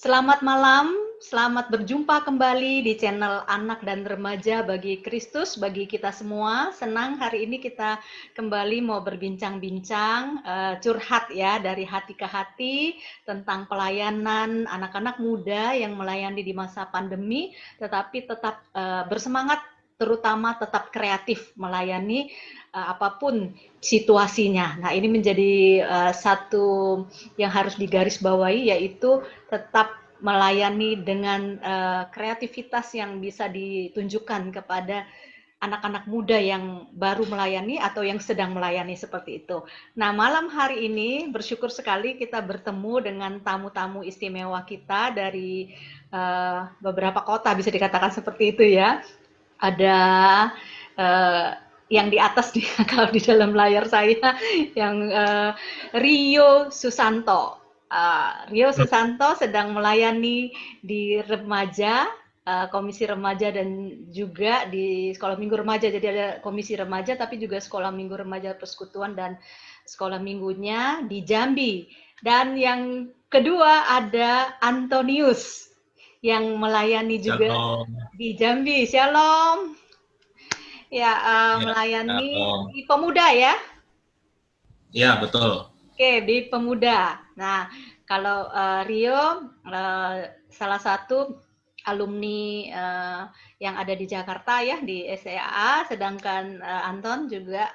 Selamat malam, selamat berjumpa kembali di channel Anak dan Remaja bagi Kristus, bagi kita semua. Senang hari ini kita kembali mau berbincang-bincang, curhat ya, dari hati ke hati tentang pelayanan anak-anak muda yang melayani di masa pandemi, tetapi tetap bersemangat, terutama tetap kreatif melayani apapun situasinya. Nah, ini menjadi satu yang harus digarisbawahi, yaitu tetap melayani dengan kreativitas yang bisa ditunjukkan kepada anak-anak muda yang baru melayani atau yang sedang melayani seperti itu. Nah, malam hari ini bersyukur sekali kita bertemu dengan tamu-tamu istimewa kita dari beberapa kota, bisa dikatakan seperti itu ya. Ada yang di atas nih, kalau di dalam layar saya, yang Rio Susanto. Rio Susanto sedang melayani di remaja, komisi remaja, dan juga di sekolah minggu remaja. Jadi ada komisi remaja, tapi juga sekolah minggu remaja persekutuan dan sekolah minggunya di Jambi. Dan yang kedua ada Antonius yang melayani juga Shalom. di Jambi. Shalom. Ya, Ya, melayani shalom. di pemuda ya. Ya, betul. Oke, di pemuda. Nah, kalau Rio salah satu alumni yang ada di Jakarta ya, di SEA, sedangkan Anton juga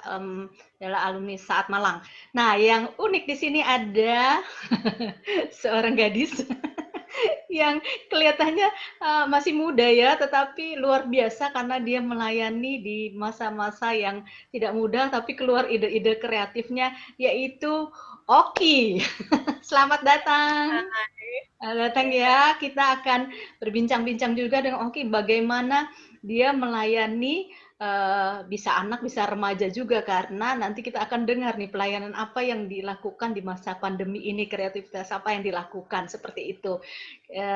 adalah alumni Saat Malang. Nah, yang unik di sini ada seorang gadis yang kelihatannya masih muda ya, tetapi luar biasa karena dia melayani di masa-masa yang tidak mudah, tapi keluar ide-ide kreatifnya, yaitu Oki. Selamat datang. Datang ya, kita akan berbincang-bincang juga dengan Oki bagaimana dia melayani bisa anak, bisa remaja juga, karena nanti kita akan dengar nih pelayanan apa yang dilakukan di masa pandemi ini, kreativitas apa yang dilakukan, seperti itu.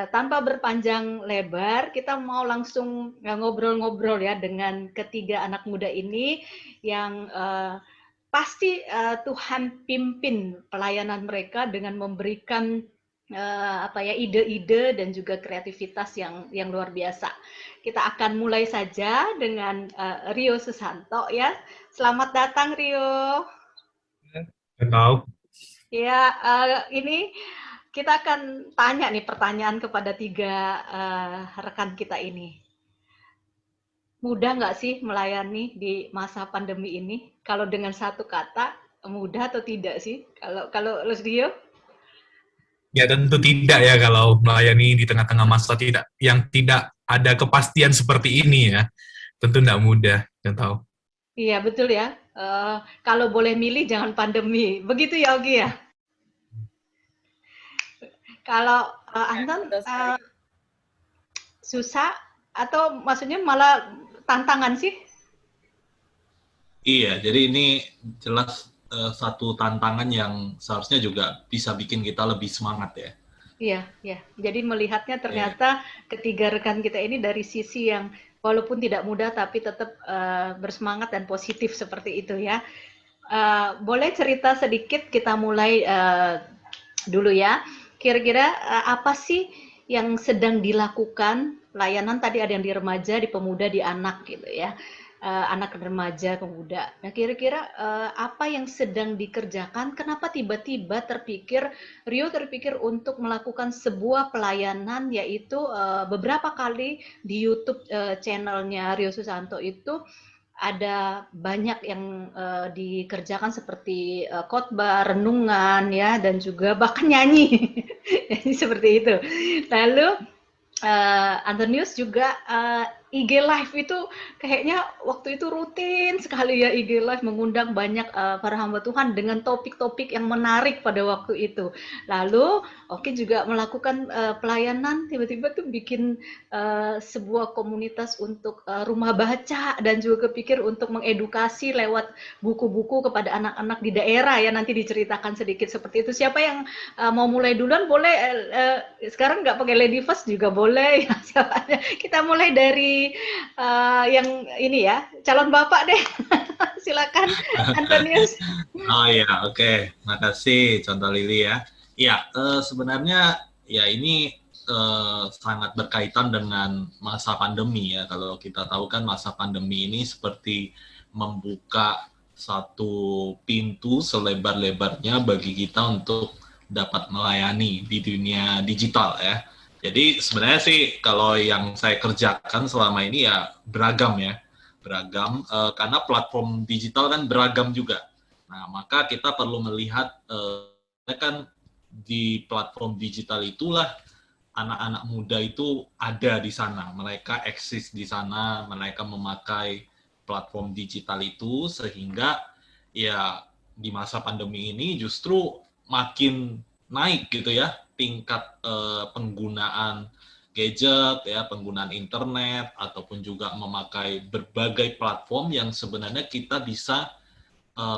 Tanpa berpanjang lebar, kita mau langsung ngobrol-ngobrol ya dengan ketiga anak muda ini yang pasti Tuhan pimpin pelayanan mereka dengan memberikan ide-ide dan juga kreativitas yang luar biasa. Kita akan mulai saja dengan Rio Susanto ya. Selamat datang Rio. Tahu. Ya, ini kita akan tanya nih pertanyaan kepada tiga rekan kita ini. Mudah nggak sih melayani di masa pandemi ini? Kalau dengan satu kata, mudah atau tidak sih? Kalau kalau Rio? Ya, tentu tidak ya kalau melayani di tengah-tengah masa yang tidak ada kepastian seperti ini ya. Tentu tidak mudah, dan tahu. Iya betul ya. Kalau boleh milih jangan pandemi. Begitu ya Ogi ya. Kalau Anton Betul sekali. susah atau maksudnya malah tantangan sih? Iya, jadi ini jelas satu tantangan yang seharusnya juga bisa bikin kita lebih semangat ya. Iya, ya. Jadi melihatnya Iya. ternyata ketiga rekan kita ini dari sisi yang walaupun tidak mudah tapi tetap bersemangat dan positif seperti itu ya. Boleh cerita sedikit, kita mulai dulu ya. Kira-kira apa sih yang sedang dilakukan pelayanan, tadi ada yang di remaja, di pemuda, di anak gitu ya. Anak remaja, pemuda. Nah, kira-kira apa yang sedang dikerjakan? Kenapa tiba-tiba Rio terpikir untuk melakukan sebuah pelayanan, yaitu beberapa kali di YouTube channelnya Rio Susanto itu ada banyak yang dikerjakan seperti khotbah, renungan ya, dan juga bahkan nyanyi. Seperti itu. Lalu Antonius juga IG Live itu kayaknya waktu itu rutin sekali ya, IG Live mengundang banyak para hamba Tuhan dengan topik-topik yang menarik pada waktu itu. Lalu Oki juga melakukan pelayanan, tiba-tiba tuh bikin sebuah komunitas untuk rumah baca, dan juga kepikir untuk mengedukasi lewat buku-buku kepada anak-anak di daerah ya. Nanti diceritakan sedikit seperti itu. Siapa yang mau mulai duluan boleh, sekarang nggak pakai lady first juga boleh ya. Kita mulai dari yang ini ya, calon bapak deh. Silakan Antonius. Oh ya, oke. Makasih contoh Lili ya. Ya, sebenarnya ya ini sangat berkaitan dengan masa pandemi ya. Kalau kita tahu kan masa pandemi ini seperti membuka satu pintu selebar-lebarnya bagi kita untuk dapat melayani di dunia digital ya. Jadi sebenarnya sih kalau yang saya kerjakan selama ini ya beragam ya, beragam karena platform digital kan beragam juga. Nah maka kita perlu melihat kan di platform digital itulah anak-anak muda itu ada di sana, mereka eksis di sana, mereka memakai platform digital itu sehingga ya di masa pandemi ini justru makin naik gitu ya tingkat penggunaan gadget ya, penggunaan internet ataupun juga memakai berbagai platform yang sebenarnya kita bisa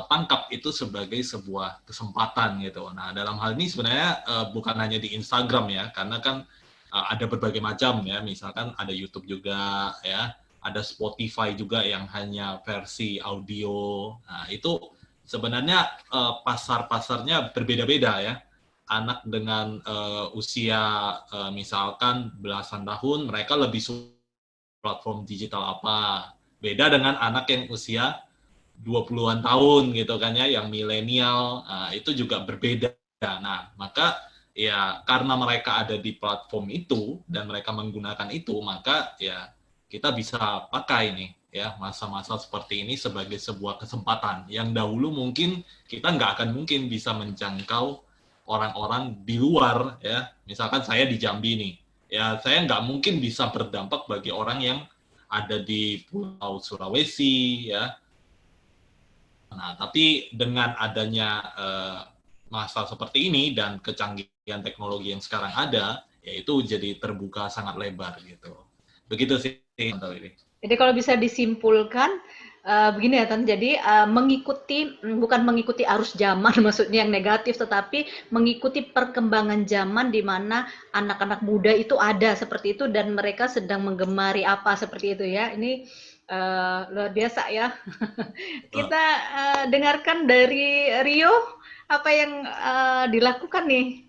tangkap itu sebagai sebuah kesempatan gitu. Nah, dalam hal ini sebenarnya bukan hanya di Instagram ya, karena kan ada berbagai macam ya, misalkan ada YouTube juga ya, ada Spotify juga yang hanya versi audio. Nah, itu sebenarnya pasar-pasarnya berbeda-beda ya. Anak dengan usia misalkan belasan tahun, mereka lebih suka platform digital apa. Beda dengan anak yang usia 20-an tahun gitu kan ya, yang milenial, itu juga berbeda. Nah, maka ya karena mereka ada di platform itu dan mereka menggunakan itu, maka ya kita bisa pakai nih ya masa-masa seperti ini sebagai sebuah kesempatan yang dahulu mungkin kita nggak akan mungkin bisa menjangkau orang-orang di luar ya, misalkan saya di Jambi nih, ya saya nggak mungkin bisa berdampak bagi orang yang ada di Pulau Sulawesi ya. Nah, tapi dengan adanya masa seperti ini dan kecanggihan teknologi yang sekarang ada, yaitu jadi terbuka sangat lebar gitu. Begitu sih ini. Jadi kalau bisa disimpulkan begini ya Tan, jadi bukan mengikuti arus zaman maksudnya yang negatif, tetapi mengikuti perkembangan zaman di mana anak-anak muda itu ada seperti itu dan mereka sedang menggemari apa seperti itu ya. Ini luar biasa ya. Kita dengarkan dari Rio apa yang dilakukan nih.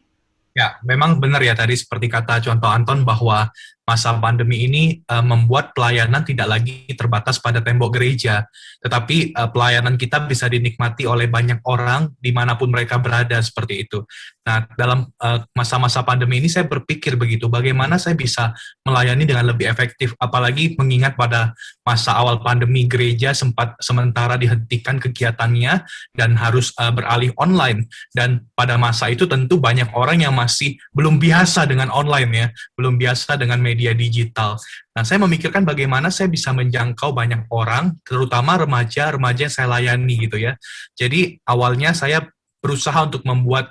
Ya, memang benar ya tadi seperti kata contoh Anton bahwa masa pandemi ini membuat pelayanan tidak lagi terbatas pada tembok gereja, tetapi pelayanan kita bisa dinikmati oleh banyak orang dimanapun mereka berada seperti itu. Nah, dalam masa-masa pandemi ini saya berpikir begitu, bagaimana saya bisa melayani dengan lebih efektif, apalagi mengingat pada masa awal pandemi gereja sempat sementara dihentikan kegiatannya dan harus beralih online. Dan pada masa itu tentu banyak orang yang masih belum biasa dengan online ya, belum biasa dengan media digital. Nah, saya memikirkan bagaimana saya bisa menjangkau banyak orang, terutama remaja-remaja yang saya layani gitu ya. Jadi awalnya saya berusaha untuk membuat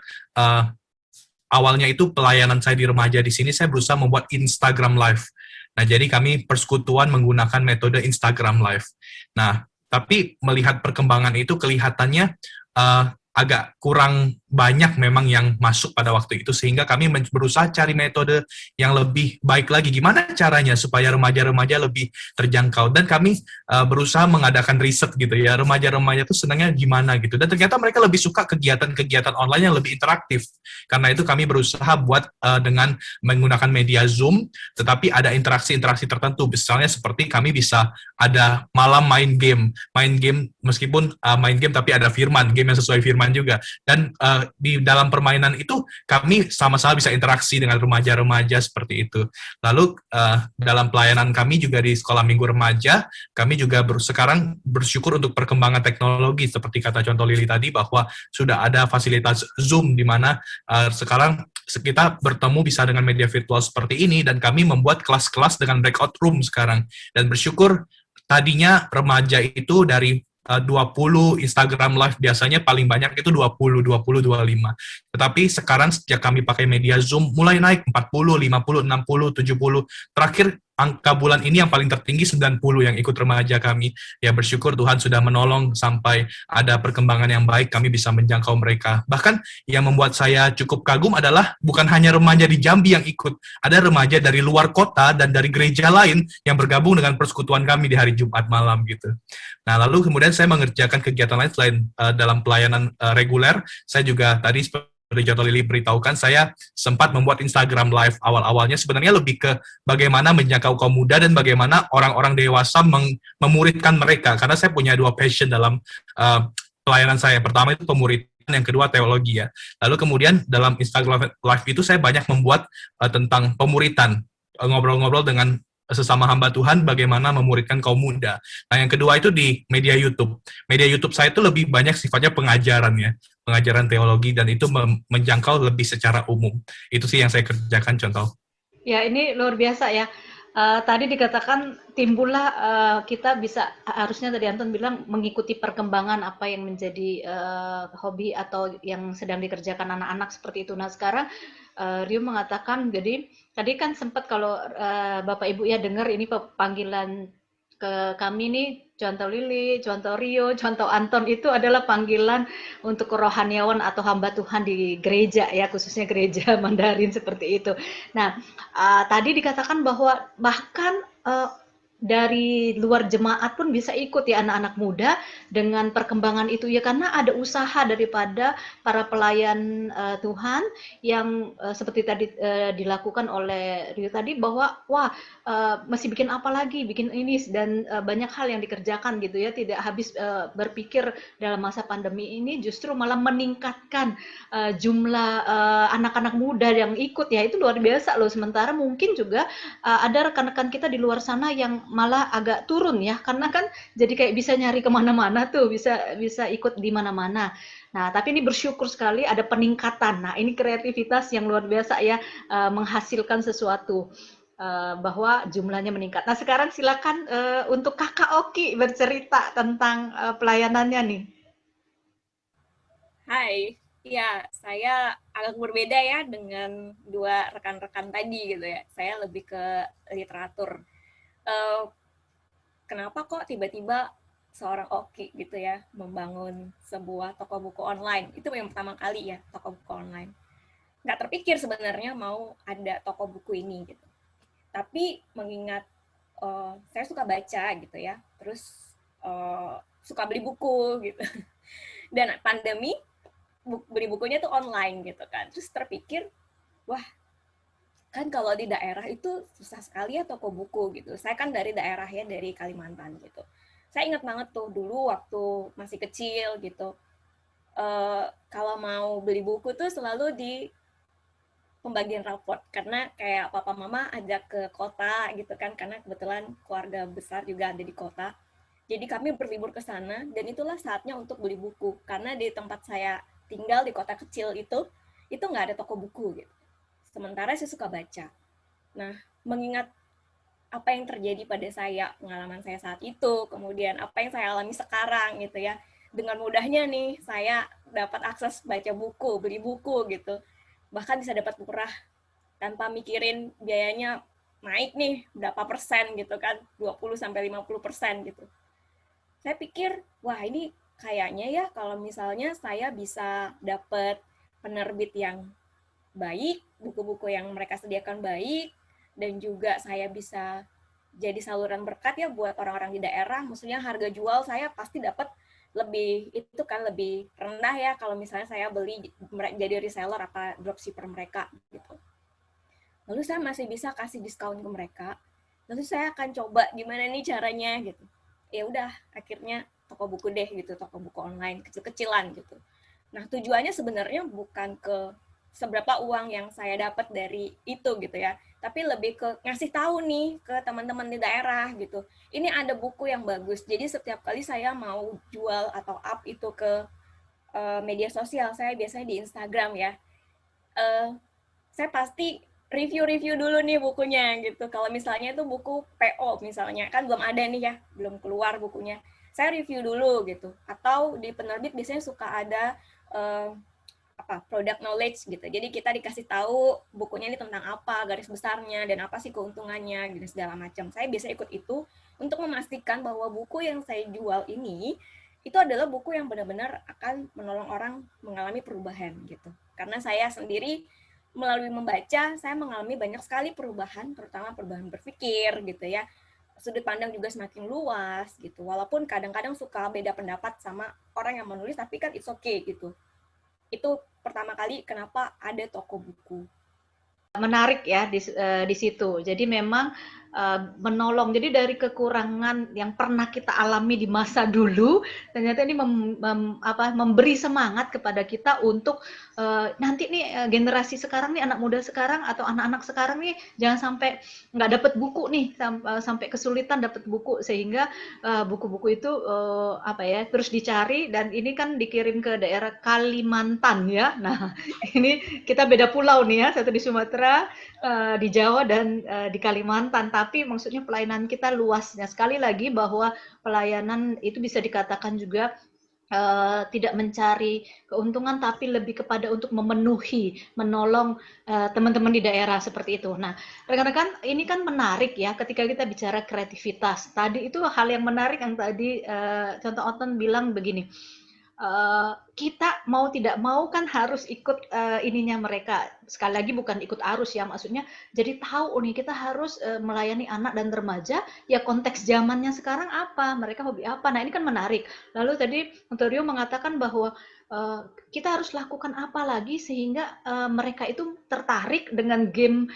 awalnya itu pelayanan saya di remaja di sini saya berusaha membuat Instagram Live. Nah, jadi kami persekutuan menggunakan metode Instagram Live. Nah, tapi melihat perkembangan itu kelihatannya agak kurang banyak memang yang masuk pada waktu itu, sehingga kami berusaha cari metode yang lebih baik lagi. Gimana caranya supaya remaja-remaja lebih terjangkau? Dan kami berusaha mengadakan riset gitu ya, remaja-remaja itu senangnya gimana gitu. Dan ternyata mereka lebih suka kegiatan-kegiatan online yang lebih interaktif. Karena itu kami berusaha buat dengan menggunakan media Zoom, tetapi ada interaksi-interaksi tertentu. Misalnya seperti kami bisa ada malam main game meskipun main game tapi ada firman, game yang sesuai firman juga. Dan di dalam permainan itu kami sama-sama bisa interaksi dengan remaja-remaja seperti itu. Lalu dalam pelayanan kami juga di sekolah minggu remaja, kami juga sekarang bersyukur untuk perkembangan teknologi seperti kata contoh Lili tadi bahwa sudah ada fasilitas Zoom di mana sekarang kita bertemu bisa dengan media virtual seperti ini dan kami membuat kelas-kelas dengan breakout room sekarang. Dan bersyukur tadinya remaja itu dari 20 Instagram Live biasanya paling banyak itu 20, 25. Tetapi sekarang sejak kami pakai media Zoom mulai naik 40, 50, 60, 70. Terakhir angka bulan ini yang paling tertinggi 90 yang ikut remaja kami. Ya bersyukur Tuhan sudah menolong sampai ada perkembangan yang baik, kami bisa menjangkau mereka. Bahkan yang membuat saya cukup kagum adalah bukan hanya remaja di Jambi yang ikut, ada remaja dari luar kota dan dari gereja lain yang bergabung dengan persekutuan kami di hari Jumat malam gitu. Nah, lalu kemudian saya mengerjakan kegiatan lain selain dalam pelayanan reguler, saya juga tadi Contoh Lili beritahukan, saya sempat membuat Instagram Live awal-awalnya sebenarnya lebih ke bagaimana menjangkau kaum muda dan bagaimana orang-orang dewasa memuridkan mereka. Karena saya punya dua passion dalam pelayanan saya. Yang pertama itu pemuridan, yang kedua teologi ya. Lalu kemudian dalam Instagram Live itu saya banyak membuat tentang pemuridan, ngobrol-ngobrol dengan sesama hamba Tuhan bagaimana memuridkan kaum muda. Nah, yang kedua itu di media YouTube. Media YouTube saya itu lebih banyak sifatnya pengajaran ya, pengajaran teologi, dan itu menjangkau lebih secara umum. Itu sih yang saya kerjakan contoh. Ya, ini luar biasa ya. Tadi dikatakan timbullah kita bisa, harusnya tadi Anton bilang mengikuti perkembangan apa yang menjadi hobi atau yang sedang dikerjakan anak-anak seperti itu. Nah sekarang Rio mengatakan, jadi tadi kan sempat kalau Bapak Ibu ya dengar ini panggilan ke kami nih, contoh Lili, contoh Rio, contoh Anton itu adalah panggilan untuk kerohaniawan atau hamba Tuhan di gereja ya, khususnya gereja Mandarin seperti itu. Nah, tadi dikatakan bahwa bahkan dari luar jemaat pun bisa ikut ya anak-anak muda dengan perkembangan itu ya, karena ada usaha daripada para pelayan Tuhan yang seperti tadi dilakukan oleh Rio tadi, bahwa wah masih bikin apa lagi, bikin ini, dan banyak hal yang dikerjakan gitu ya, tidak habis berpikir dalam masa pandemi ini justru malah meningkatkan jumlah anak-anak muda yang ikut ya, itu luar biasa loh. Sementara mungkin juga ada rekan-rekan kita di luar sana yang malah agak turun ya, karena kan jadi kayak bisa nyari kemana-mana tuh, bisa ikut di mana-mana. Nah, tapi ini bersyukur sekali ada peningkatan. Nah, ini kreativitas yang luar biasa ya, menghasilkan sesuatu. Bahwa jumlahnya meningkat. Nah, sekarang silakan untuk Kakak Oki bercerita tentang pelayanannya nih. Hai, ya saya agak berbeda ya dengan dua rekan-rekan tadi gitu ya. Saya lebih ke literatur. Kenapa kok tiba-tiba seorang Oki gitu ya membangun sebuah toko buku online? Itu yang pertama kali ya, toko buku online. Nggak terpikir sebenarnya mau ada toko buku ini gitu. Tapi mengingat saya suka baca gitu ya, terus suka beli buku gitu. Dan pandemi beli bukunya tuh online gitu kan. Terus terpikir, wah kan kalau di daerah itu susah sekali ya toko buku gitu. Saya kan dari daerah ya, dari Kalimantan gitu. Saya ingat banget tuh dulu waktu masih kecil gitu. Kalau mau beli buku tuh selalu di pembagian raport, karena kayak papa mama ajak ke kota gitu kan, karena kebetulan keluarga besar juga ada di kota. Jadi kami berlibur ke sana, dan itulah saatnya untuk beli buku. Karena di tempat saya tinggal di kota kecil itu nggak ada toko buku gitu. Sementara saya suka baca. Nah, mengingat apa yang terjadi pada saya, pengalaman saya saat itu, kemudian apa yang saya alami sekarang gitu ya, dengan mudahnya nih saya dapat akses baca buku, beli buku gitu. Bahkan bisa dapat murah tanpa mikirin biayanya naik nih berapa persen gitu kan, 20-50% gitu. Saya pikir, wah ini kayaknya ya kalau misalnya saya bisa dapat penerbit yang baik, buku-buku yang mereka sediakan baik, dan juga saya bisa jadi saluran berkat ya buat orang-orang di daerah. Maksudnya harga jual saya pasti dapat lebih, itu kan lebih rendah ya kalau misalnya saya beli jadi reseller apa dropshipper mereka gitu. Lalu saya masih bisa kasih diskon ke mereka. Lalu saya akan coba gimana nih caranya gitu. Ya udah, akhirnya toko buku deh gitu, toko buku online kecil-kecilan gitu. Nah, tujuannya sebenarnya bukan ke seberapa uang yang saya dapat dari itu gitu ya, tapi lebih ke ngasih tahu nih ke teman-teman di daerah gitu. Ini ada buku yang bagus. Jadi setiap kali saya mau jual atau up itu ke media sosial, saya biasanya di Instagram ya. Saya pasti review dulu nih bukunya gitu. Kalau misalnya itu buku PO misalnya, kan belum ada nih ya, belum keluar bukunya. Saya review dulu gitu. Atau di penerbit biasanya suka ada product knowledge gitu. Jadi kita dikasih tahu bukunya ini tentang apa, garis besarnya, dan apa sih keuntungannya, gitu segala macam. Saya biasa ikut itu untuk memastikan bahwa buku yang saya jual ini itu adalah buku yang benar-benar akan menolong orang mengalami perubahan gitu. Karena saya sendiri melalui membaca, saya mengalami banyak sekali perubahan, terutama perubahan berpikir gitu ya. Sudut pandang juga semakin luas gitu. Walaupun kadang-kadang suka beda pendapat sama orang yang menulis, tapi kan it's okay gitu. Itu pertama kali kenapa ada toko buku. Menarik ya di situ. Jadi memang menolong. Jadi dari kekurangan yang pernah kita alami di masa dulu, ternyata ini memberi semangat kepada kita untuk nanti nih generasi sekarang nih, anak muda sekarang atau anak-anak sekarang nih jangan sampai nggak dapat buku nih, sampai kesulitan dapat buku, sehingga buku-buku itu terus dicari. Dan ini kan dikirim ke daerah Kalimantan ya. Nah, ini kita beda pulau nih ya, satu di Sumatera, di Jawa, dan di Kalimantan. Tapi maksudnya pelayanan kita luasnya. Sekali lagi bahwa pelayanan itu bisa dikatakan juga tidak mencari keuntungan, tapi lebih kepada untuk memenuhi, menolong teman-teman di daerah seperti itu. Nah, rekan-rekan, ini kan menarik ya ketika kita bicara kreativitas. Tadi itu hal yang menarik yang tadi contoh Oton bilang begini. Kita mau tidak mau kan harus ikut ininya mereka. Sekali lagi bukan ikut arus ya, maksudnya jadi tahu nih kita harus melayani anak dan remaja, ya konteks zamannya sekarang apa, mereka hobi apa. Nah, ini kan menarik. Lalu tadi Rio mengatakan bahwa kita harus lakukan apa lagi sehingga mereka itu tertarik dengan game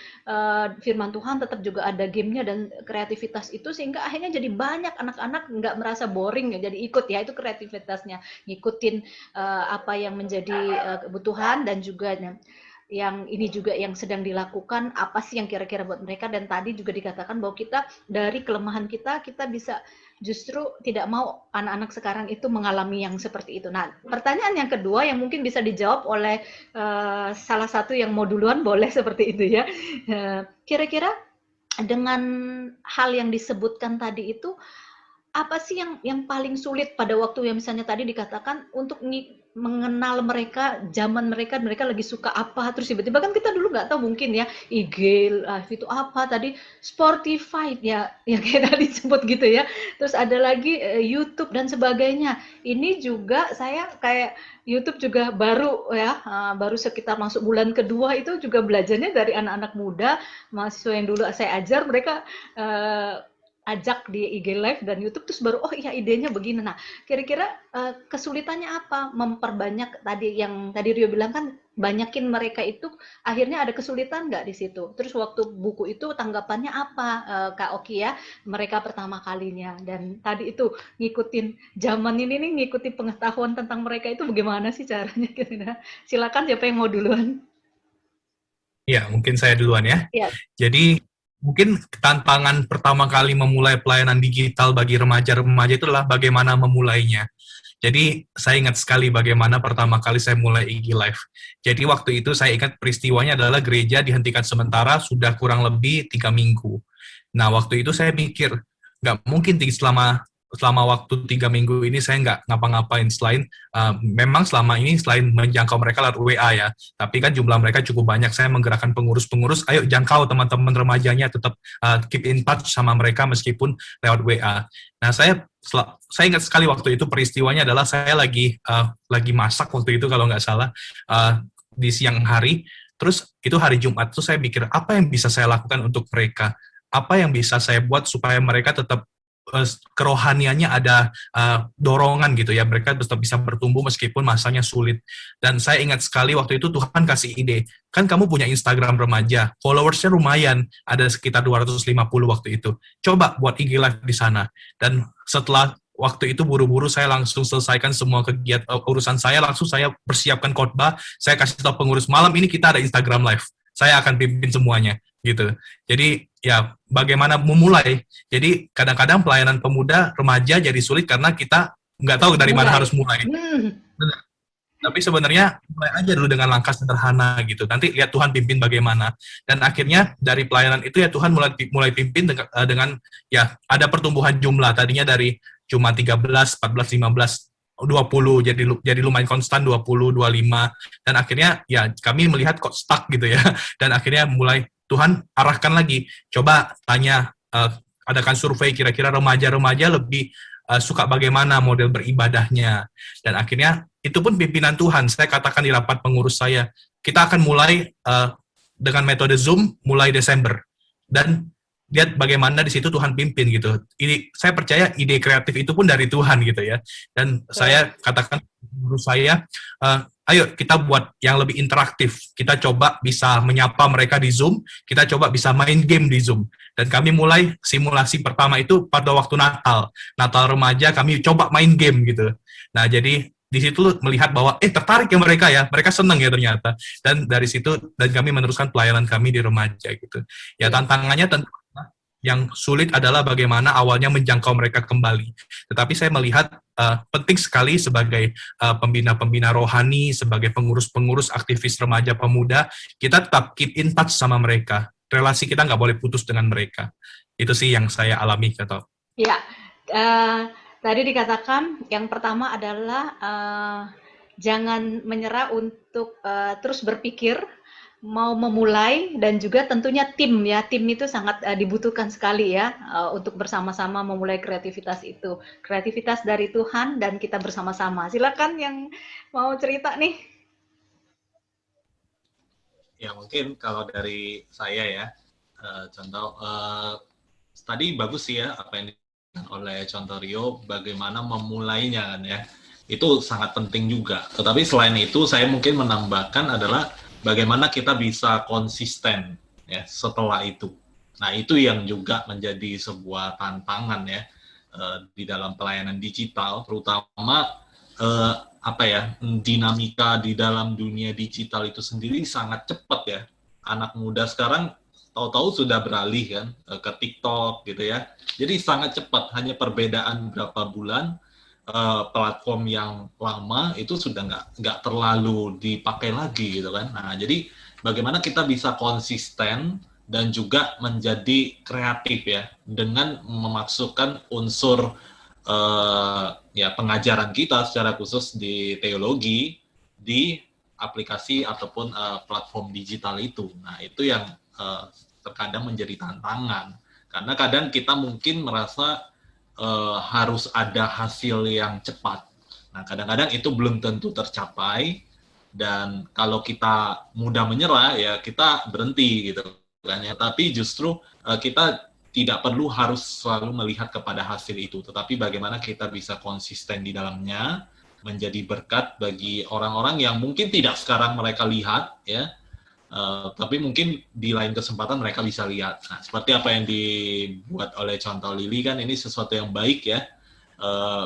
firman Tuhan, tetap juga ada gamenya dan kreativitas itu, sehingga akhirnya jadi banyak anak-anak nggak merasa boring ya, jadi ikut ya, itu kreativitasnya, ngikutin apa yang menjadi kebutuhan, dan juga yang ini juga yang sedang dilakukan, apa sih yang kira-kira buat mereka. Dan tadi juga dikatakan bahwa kita dari kelemahan kita bisa justru tidak mau anak-anak sekarang itu mengalami yang seperti itu. Nah, pertanyaan yang kedua yang mungkin bisa dijawab oleh salah satu yang mau duluan, boleh seperti itu ya. Kira-kira dengan hal yang disebutkan tadi itu, apa sih yang paling sulit pada waktu yang misalnya tadi dikatakan untuk mengenal mereka, zaman mereka lagi suka apa, terus tiba-tiba kan kita dulu nggak tahu mungkin ya, IG live itu apa, tadi Spotify ya kayak tadi sebut gitu ya, terus ada lagi YouTube dan sebagainya. Ini juga saya kayak YouTube juga baru ya, baru sekitar masuk bulan kedua, itu juga belajarnya dari anak-anak muda, mahasiswa yang dulu saya ajar, mereka ajak di IG Live dan YouTube, terus baru oh iya idenya begini. Nah, kira-kira kesulitannya apa? Memperbanyak tadi yang tadi Rio bilang kan, banyakin mereka itu akhirnya ada kesulitan nggak di situ? Terus waktu buku itu tanggapannya apa, Kak Oki ya? Mereka pertama kalinya, dan tadi itu ngikutin zaman ini nih, ngikutin pengetahuan tentang mereka itu bagaimana sih caranya? Silakan, siapa yang mau duluan? Ya, mungkin saya duluan ya. Ya. Jadi mungkin tantangan pertama kali memulai pelayanan digital bagi remaja-remaja itu adalah bagaimana memulainya. Jadi saya ingat sekali bagaimana pertama kali saya mulai IG Live. Jadi waktu itu saya ingat peristiwanya adalah gereja dihentikan sementara sudah kurang lebih 3 minggu. Nah, waktu itu saya mikir, nggak mungkin selama waktu 3 minggu ini saya nggak ngapa-ngapain selain memang selama ini selain menjangkau mereka lewat WA ya, tapi kan jumlah mereka cukup banyak. Saya menggerakkan pengurus-pengurus, ayo jangkau teman-teman remajanya, tetap keep in touch sama mereka meskipun lewat WA. Nah, saya ingat sekali waktu itu peristiwanya adalah saya lagi masak waktu itu kalau nggak salah, di siang hari. Terus itu hari Jumat, tuh saya mikir apa yang bisa saya lakukan untuk mereka, apa yang bisa saya buat supaya mereka tetap kerohaniannya ada dorongan gitu ya, mereka tetap bisa bertumbuh meskipun masanya sulit. Dan saya ingat sekali waktu itu Tuhan kasih ide, kan kamu punya Instagram remaja, followersnya lumayan, ada sekitar 250 waktu itu, coba buat IG Live di sana. Dan setelah waktu itu buru-buru saya langsung selesaikan semua kegiatan urusan saya, langsung saya persiapkan khotbah, saya kasih tahu pengurus, malam ini kita ada Instagram Live, saya akan pimpin semuanya gitu. Jadi ya bagaimana memulai. Jadi kadang-kadang pelayanan pemuda remaja jadi sulit karena kita nggak tahu dari mana harus mulai. Benar. Tapi sebenarnya mulai aja dulu dengan langkah sederhana gitu. Nanti lihat Tuhan pimpin bagaimana. Dan akhirnya dari pelayanan itu ya Tuhan mulai pimpin dengan ya ada pertumbuhan jumlah. Tadinya dari cuma 13, 14, 15, 20, jadi lumayan konstan 20, 25, dan akhirnya ya kami melihat kok stuck gitu ya. Dan akhirnya mulai Tuhan arahkan lagi, coba tanya, adakan survei kira-kira remaja-remaja lebih suka bagaimana model beribadahnya. Dan akhirnya itu pun pimpinan Tuhan, saya katakan di rapat pengurus saya, kita akan mulai dengan metode Zoom mulai Desember. Dan lihat bagaimana di situ Tuhan pimpin gitu. Ini saya percaya ide kreatif itu pun dari Tuhan gitu ya. Dan saya katakan menurut saya, ayo kita buat yang lebih interaktif. Kita coba bisa menyapa mereka di Zoom, kita coba bisa main game di Zoom. Dan kami mulai simulasi pertama itu pada waktu Natal remaja kami coba main game gitu. Nah, jadi di situ melihat bahwa tertarik ya mereka senang ya ternyata. Dan dari situ dan kami meneruskan pelayanan kami di remaja gitu. Ya tantangannya tentu yang sulit adalah bagaimana awalnya menjangkau mereka kembali. Tetapi saya melihat penting sekali sebagai pembina-pembina rohani, sebagai pengurus-pengurus aktivis remaja pemuda, kita tetap keep in touch sama mereka. Relasi kita nggak boleh putus dengan mereka. Itu sih yang saya alami, Kak. Ya, tadi dikatakan yang pertama adalah jangan menyerah untuk terus berpikir, mau memulai, dan juga tentunya tim ya, tim itu sangat dibutuhkan sekali ya untuk bersama-sama memulai kreativitas itu. Kreativitas dari Tuhan dan kita bersama-sama. Silakan yang mau cerita nih. Ya mungkin kalau dari saya ya, contoh tadi bagus sih ya apa yang dikatakan oleh Contoh Rio, bagaimana memulainya kan ya. Itu sangat penting juga. Tetapi selain itu saya mungkin menambahkan adalah bagaimana kita bisa konsisten ya setelah itu. Nah, itu yang juga menjadi sebuah tantangan ya di dalam pelayanan digital, terutama dinamika di dalam dunia digital itu sendiri sangat cepat ya. Anak muda sekarang tahu-tahu sudah beralih kan ke TikTok gitu ya. Jadi sangat cepat, hanya perbedaan berapa bulan platform yang lama itu sudah nggak terlalu dipakai lagi gitu kan. Nah, jadi bagaimana kita bisa konsisten dan juga menjadi kreatif ya dengan memasukkan unsur pengajaran kita secara khusus di teologi di aplikasi ataupun platform digital itu. Nah, itu yang terkadang menjadi tantangan karena kadang kita mungkin merasa harus ada hasil yang cepat. Nah, kadang-kadang itu belum tentu tercapai dan kalau kita mudah menyerah ya kita berhenti gitu kan ya. Tapi justru kita tidak perlu harus selalu melihat kepada hasil itu, tetapi bagaimana kita bisa konsisten di dalamnya, menjadi berkat bagi orang-orang yang mungkin tidak sekarang mereka lihat ya. Tapi mungkin di lain kesempatan mereka bisa lihat. Nah, seperti apa yang dibuat oleh Contoh Lili kan ini sesuatu yang baik ya.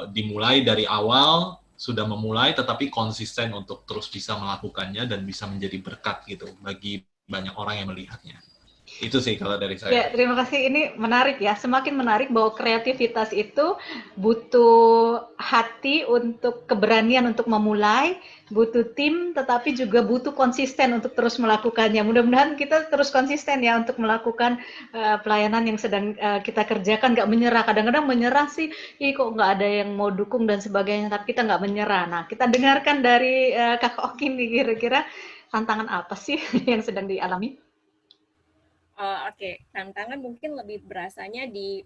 Dimulai dari awal, sudah memulai tetapi konsisten untuk terus bisa melakukannya dan bisa menjadi berkat gitu bagi banyak orang yang melihatnya. Itu sih kalau dari saya. Ya, terima kasih. Ini menarik ya. Semakin menarik bahwa kreativitas itu butuh hati untuk keberanian untuk memulai, butuh tim, tetapi juga butuh konsisten untuk terus melakukannya. Mudah-mudahan kita terus konsisten ya untuk melakukan pelayanan yang sedang kita kerjakan, nggak menyerah. Kadang-kadang menyerah sih, kok nggak ada yang mau dukung dan sebagainya, tapi kita nggak menyerah. Nah, kita dengarkan dari Kakak Okin nih, kira-kira tantangan apa sih yang sedang dialami? Oke, tantangan mungkin lebih berasanya di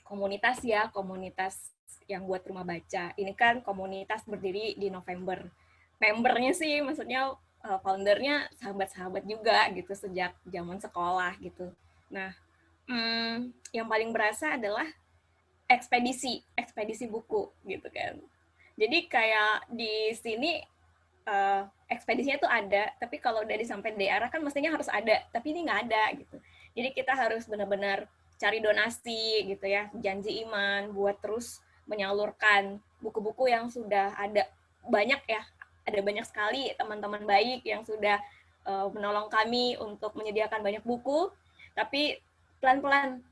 komunitas ya, komunitas yang buat rumah baca. Ini kan komunitas berdiri di November. Membernya sih, maksudnya foundernya sahabat-sahabat juga gitu sejak zaman sekolah gitu. Nah, yang paling berasa adalah ekspedisi buku gitu kan. Jadi kayak di sini ekspedisinya tuh ada, tapi kalau udah disampaikan di daerah kan mestinya harus ada, tapi ini nggak ada gitu. Jadi kita harus benar-benar cari donasi gitu ya, janji iman buat terus menyalurkan buku-buku yang sudah ada banyak ya, ada banyak sekali teman-teman baik yang sudah menolong kami untuk menyediakan banyak buku, tapi pelan-pelan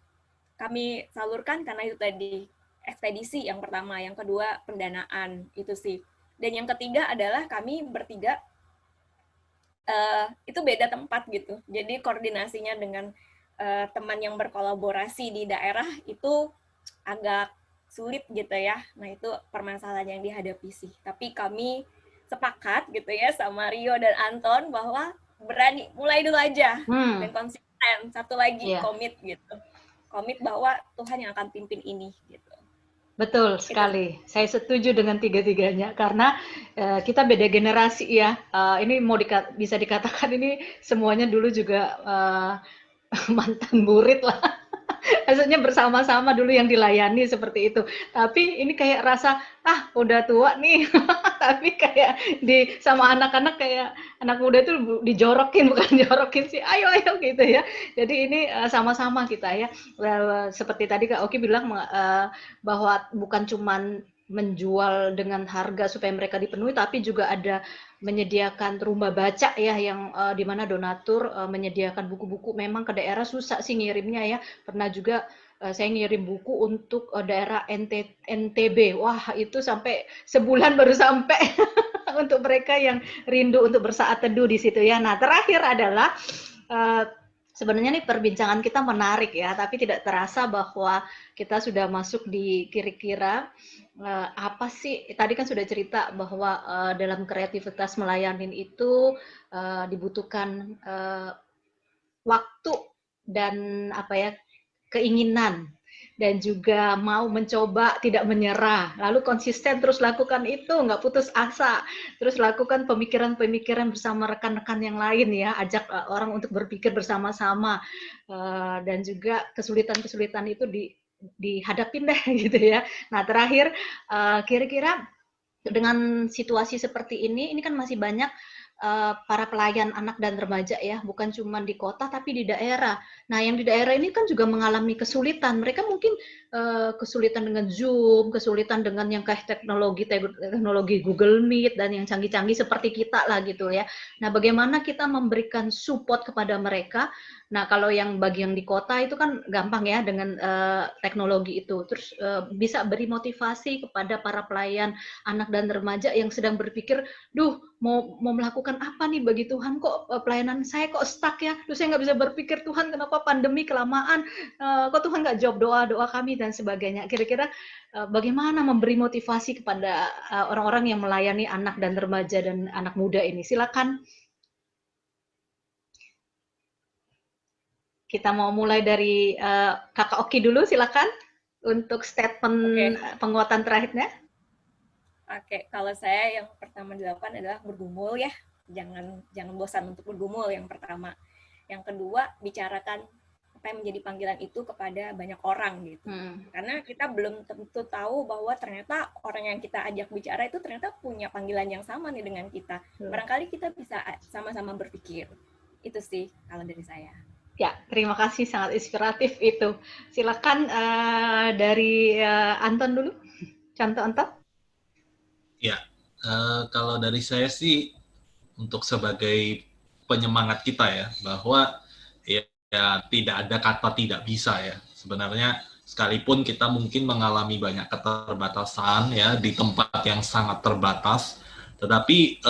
kami salurkan karena itu tadi ekspedisi yang pertama, yang kedua pendanaan itu sih. Dan yang ketiga adalah kami bertiga itu beda tempat gitu. Jadi koordinasinya dengan teman yang berkolaborasi di daerah itu agak sulit gitu ya. Nah itu permasalahan yang dihadapi sih. Tapi kami sepakat gitu ya sama Rio dan Anton bahwa berani mulai dulu aja dan konsisten. Satu lagi komit gitu. Komit bahwa Tuhan yang akan pimpin ini gitu. Betul sekali, saya setuju dengan tiga-tiganya karena kita beda generasi ya. Ini bisa dikatakan ini semuanya dulu juga mantan murid lah. Maksudnya bersama-sama dulu yang dilayani seperti itu. Tapi ini kayak rasa, udah tua nih. Tapi kayak sama anak-anak kayak anak muda itu dijorokin, bukan jorokin sih. Ayo, ayo gitu ya. Jadi ini sama-sama kita ya. Seperti tadi Kak Oki bilang bahwa bukan cuman menjual dengan harga supaya mereka dipenuhi, tapi juga ada menyediakan rumah baca ya yang di mana donatur menyediakan buku-buku. Memang ke daerah susah sih ngirimnya ya. Pernah juga saya ngirim buku untuk daerah NTB. Wah, itu sampai sebulan baru sampai untuk mereka yang rindu untuk bersaat teduh di situ ya. Nah, terakhir adalah sebenarnya nih perbincangan kita menarik ya, tapi tidak terasa bahwa kita sudah masuk di kira-kira apa sih, tadi kan sudah cerita bahwa dalam kreativitas melayani itu dibutuhkan waktu dan keinginan, dan juga mau mencoba, tidak menyerah, lalu konsisten terus lakukan itu, nggak putus asa, terus lakukan pemikiran-pemikiran bersama rekan-rekan yang lain ya, ajak orang untuk berpikir bersama-sama, dan juga kesulitan-kesulitan itu dihadapin deh gitu ya. Nah terakhir kira-kira dengan situasi seperti ini kan masih banyak para pelayan anak dan remaja ya, bukan cuma di kota tapi di daerah. Nah yang di daerah ini kan juga mengalami kesulitan. Mereka mungkin kesulitan dengan Zoom, kesulitan dengan yang kayak teknologi Google Meet dan yang canggih-canggih seperti kita lah gitu ya. Nah bagaimana kita memberikan support kepada mereka. Nah kalau yang bagi yang di kota itu kan gampang ya dengan teknologi itu. Terus bisa beri motivasi kepada para pelayan anak dan remaja yang sedang berpikir, mau melakukan apa nih bagi Tuhan, kok pelayanan saya kok stuck ya, terus saya nggak bisa berpikir, Tuhan kenapa pandemi kelamaan, kok Tuhan nggak jawab doa-doa kami dan sebagainya. Kira-kira bagaimana memberi motivasi kepada orang-orang yang melayani anak dan remaja dan anak muda ini? Silakan. Kita mau mulai dari Kakak Oki dulu, silakan untuk statement penguatan terakhirnya. Oke, kalau saya yang pertama dilakukan adalah bergumul ya, jangan bosan untuk bergumul yang pertama. Yang kedua, bicarakan apa yang menjadi panggilan itu kepada banyak orang gitu. Karena kita belum tentu tahu bahwa ternyata orang yang kita ajak bicara itu ternyata punya panggilan yang sama nih dengan kita. Barangkali kita bisa sama-sama berpikir. Itu sih kalau dari saya. Ya, terima kasih, sangat inspiratif itu. Silakan dari Anton dulu, contoh Anton. Ya, kalau dari saya sih untuk sebagai penyemangat kita ya, bahwa ya tidak ada kata tidak bisa ya. Sebenarnya sekalipun kita mungkin mengalami banyak keterbatasan ya di tempat yang sangat terbatas, tetapi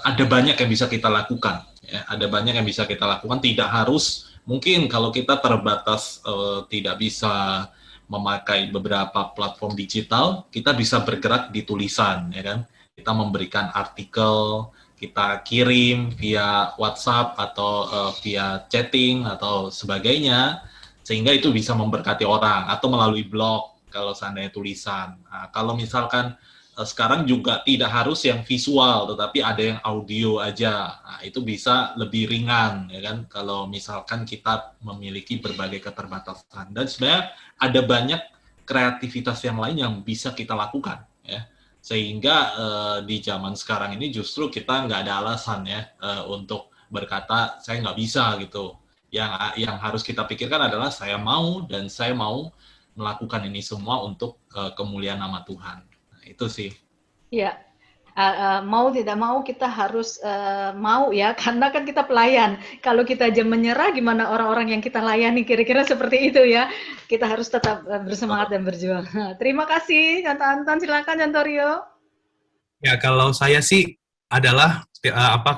ada banyak yang bisa kita lakukan. Ya, ada banyak yang bisa kita lakukan. Tidak harus mungkin kalau kita terbatas tidak bisa memakai beberapa platform digital, kita bisa bergerak di tulisan, ya kan? Kita memberikan artikel, kita kirim via WhatsApp atau via chatting atau sebagainya, sehingga itu bisa memberkati orang, atau melalui blog kalau seandainya tulisan. Nah, kalau misalkan sekarang juga tidak harus yang visual, tetapi ada yang audio aja. Nah, itu bisa lebih ringan, ya kan? Kalau misalkan kita memiliki berbagai keterbatasan. Dan sebenarnya ada banyak kreativitas yang lain yang bisa kita lakukan, ya. Sehingga di zaman sekarang ini justru kita nggak ada alasan ya untuk berkata saya nggak bisa gitu. Yang harus kita pikirkan adalah saya mau dan saya mau melakukan ini semua untuk kemuliaan nama Tuhan. Itu sih. Ya, mau tidak mau kita harus mau ya, karena kan kita pelayan. Kalau kita aja menyerah, gimana orang-orang yang kita layani? Kira-kira seperti itu ya. Kita harus tetap bersemangat dan berjuang. Terima kasih, Contoh Anton. Silakan, Contoh Rio. Ya, kalau saya sih adalah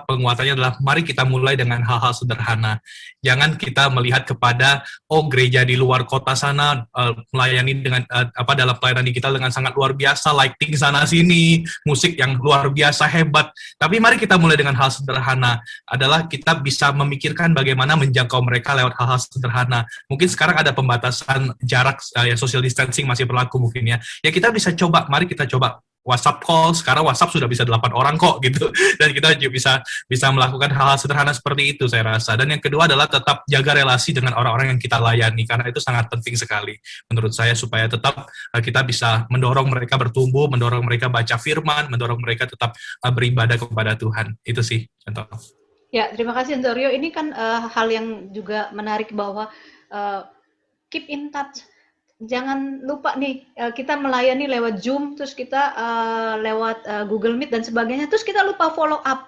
penguatannya adalah mari kita mulai dengan hal-hal sederhana. Jangan kita melihat kepada gereja di luar kota sana melayani dengan dalam pelayanan digital dengan sangat luar biasa, lighting sana sini, musik yang luar biasa hebat. Tapi mari kita mulai dengan hal sederhana. Adalah kita bisa memikirkan bagaimana menjangkau mereka lewat hal-hal sederhana. Mungkin sekarang ada pembatasan jarak, social distancing masih berlaku mungkin ya. Ya kita bisa coba, mari kita coba WhatsApp call, sekarang WhatsApp sudah bisa 8 orang kok gitu. Dan kita juga bisa melakukan hal-hal sederhana seperti itu saya rasa. Dan yang kedua adalah tetap jaga relasi dengan orang-orang yang kita layani, karena itu sangat penting sekali menurut saya, supaya tetap kita bisa mendorong mereka bertumbuh, mendorong mereka baca firman, mendorong mereka tetap beribadah kepada Tuhan. Itu sih contoh. Ya, terima kasih Antorio. Ini kan hal yang juga menarik bahwa keep in touch. Jangan lupa nih, kita melayani lewat Zoom, terus kita lewat Google Meet dan sebagainya, terus kita lupa follow up.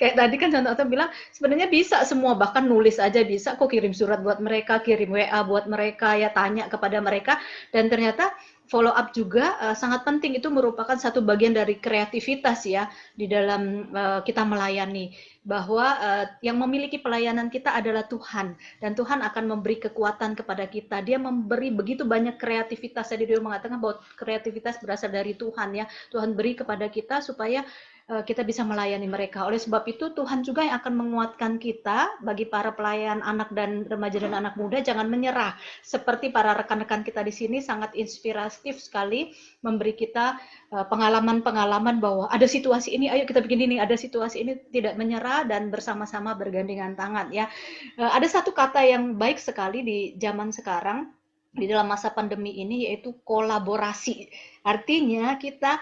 Kayak tadi kan contoh bilang, sebenarnya bisa semua, bahkan nulis aja bisa, kok kirim surat buat mereka, kirim WA buat mereka, ya tanya kepada mereka, dan ternyata follow up juga sangat penting. Itu merupakan satu bagian dari kreativitas ya, di dalam kita melayani. Bahwa yang memiliki pelayanan kita adalah Tuhan, dan Tuhan akan memberi kekuatan kepada kita. Dia memberi begitu banyak kreativitas. Jadi dia mengatakan bahwa kreativitas berasal dari Tuhan ya. Tuhan beri kepada kita supaya kita bisa melayani mereka. Oleh sebab itu Tuhan juga yang akan menguatkan kita. Bagi para pelayan anak dan remaja dan anak muda, jangan menyerah. Seperti para rekan-rekan kita di sini sangat inspiratif sekali, memberi kita pengalaman-pengalaman bahwa ada situasi ini, ayo kita bikin ini, ada situasi ini, tidak menyerah dan bersama-sama bergandengan tangan ya. Ada satu kata yang baik sekali di zaman sekarang, di dalam masa pandemi ini, yaitu kolaborasi. Artinya kita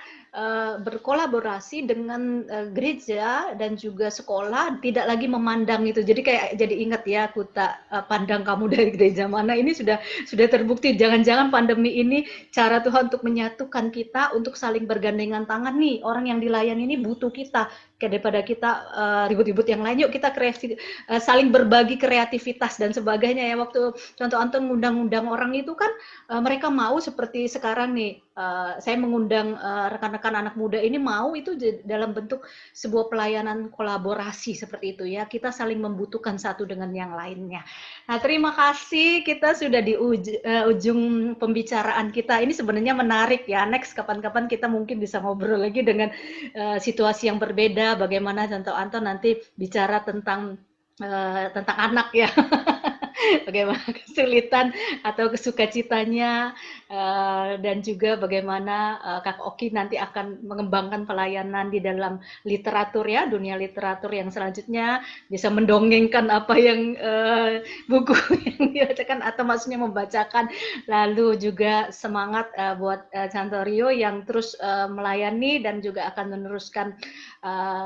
berkolaborasi dengan gereja dan juga sekolah, tidak lagi memandang itu. Jadi kayak jadi ingat ya, aku tak pandang kamu dari gereja mana. Ini sudah terbukti. Jangan-jangan pandemi ini cara Tuhan untuk menyatukan kita, untuk saling bergandengan tangan nih. Orang yang dilayani ini butuh kita, daripada kita ribut-ribut yang lain. Yuk kita saling berbagi kreativitas dan sebagainya ya. Waktu contoh Anton ngundang-undang orang itu kan mereka mau seperti sekarang nih. Saya mengundang rekan-rekan anak muda ini mau itu dalam bentuk sebuah pelayanan kolaborasi seperti itu ya. Kita saling membutuhkan satu dengan yang lainnya. Nah, terima kasih, kita sudah di ujung pembicaraan kita. Ini sebenarnya menarik ya. Next kapan-kapan kita mungkin bisa ngobrol lagi dengan situasi yang berbeda. Bagaimana contoh Anton nanti bicara tentang anak ya. Bagaimana kesulitan atau kesukacitanya, dan juga bagaimana Kak Oki nanti akan mengembangkan pelayanan di dalam literatur ya, dunia literatur yang selanjutnya bisa mendongengkan apa yang buku yang dibacakan, atau maksudnya membacakan. Lalu juga semangat buat Santorio yang terus melayani dan juga akan meneruskan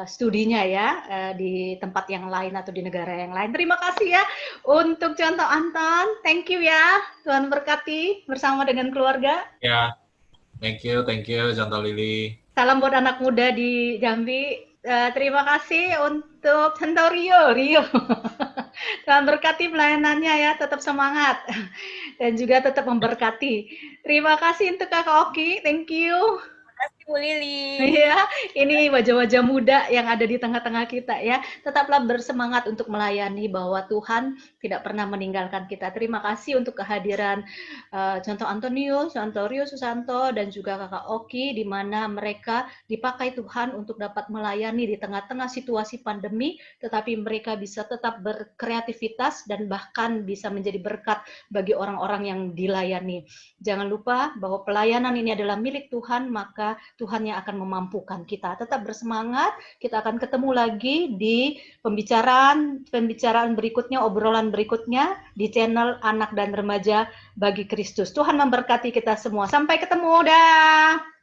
studinya ya di tempat yang lain atau di negara yang lain. Terima kasih ya untuk contoh Anton, thank you ya, Tuhan berkati bersama dengan keluarga. Ya, thank you contoh Lili. Salam buat anak muda di Jambi. Terima kasih untuk Santorio, Rio. Tuhan berkati pelayanannya ya, tetap semangat dan juga tetap memberkati. Terima kasih untuk Kakak Oki, thank you. Terima kasih Bu Lili. Iya, ini wajah-wajah muda yang ada di tengah-tengah kita ya. Tetaplah bersemangat untuk melayani, bahwa Tuhan tidak pernah meninggalkan kita. Terima kasih untuk kehadiran contoh Antonio, Santorio, Susanto, dan juga Kakak Oki, di mana mereka dipakai Tuhan untuk dapat melayani di tengah-tengah situasi pandemi, tetapi mereka bisa tetap berkreativitas dan bahkan bisa menjadi berkat bagi orang-orang yang dilayani. Jangan lupa bahwa pelayanan ini adalah milik Tuhan, maka Tuhan yang akan memampukan kita. Tetap bersemangat, kita akan ketemu lagi di pembicaraan berikutnya, obrolan berikutnya di channel Anak dan Remaja Bagi Kristus. Tuhan memberkati kita semua. Sampai ketemu, dah.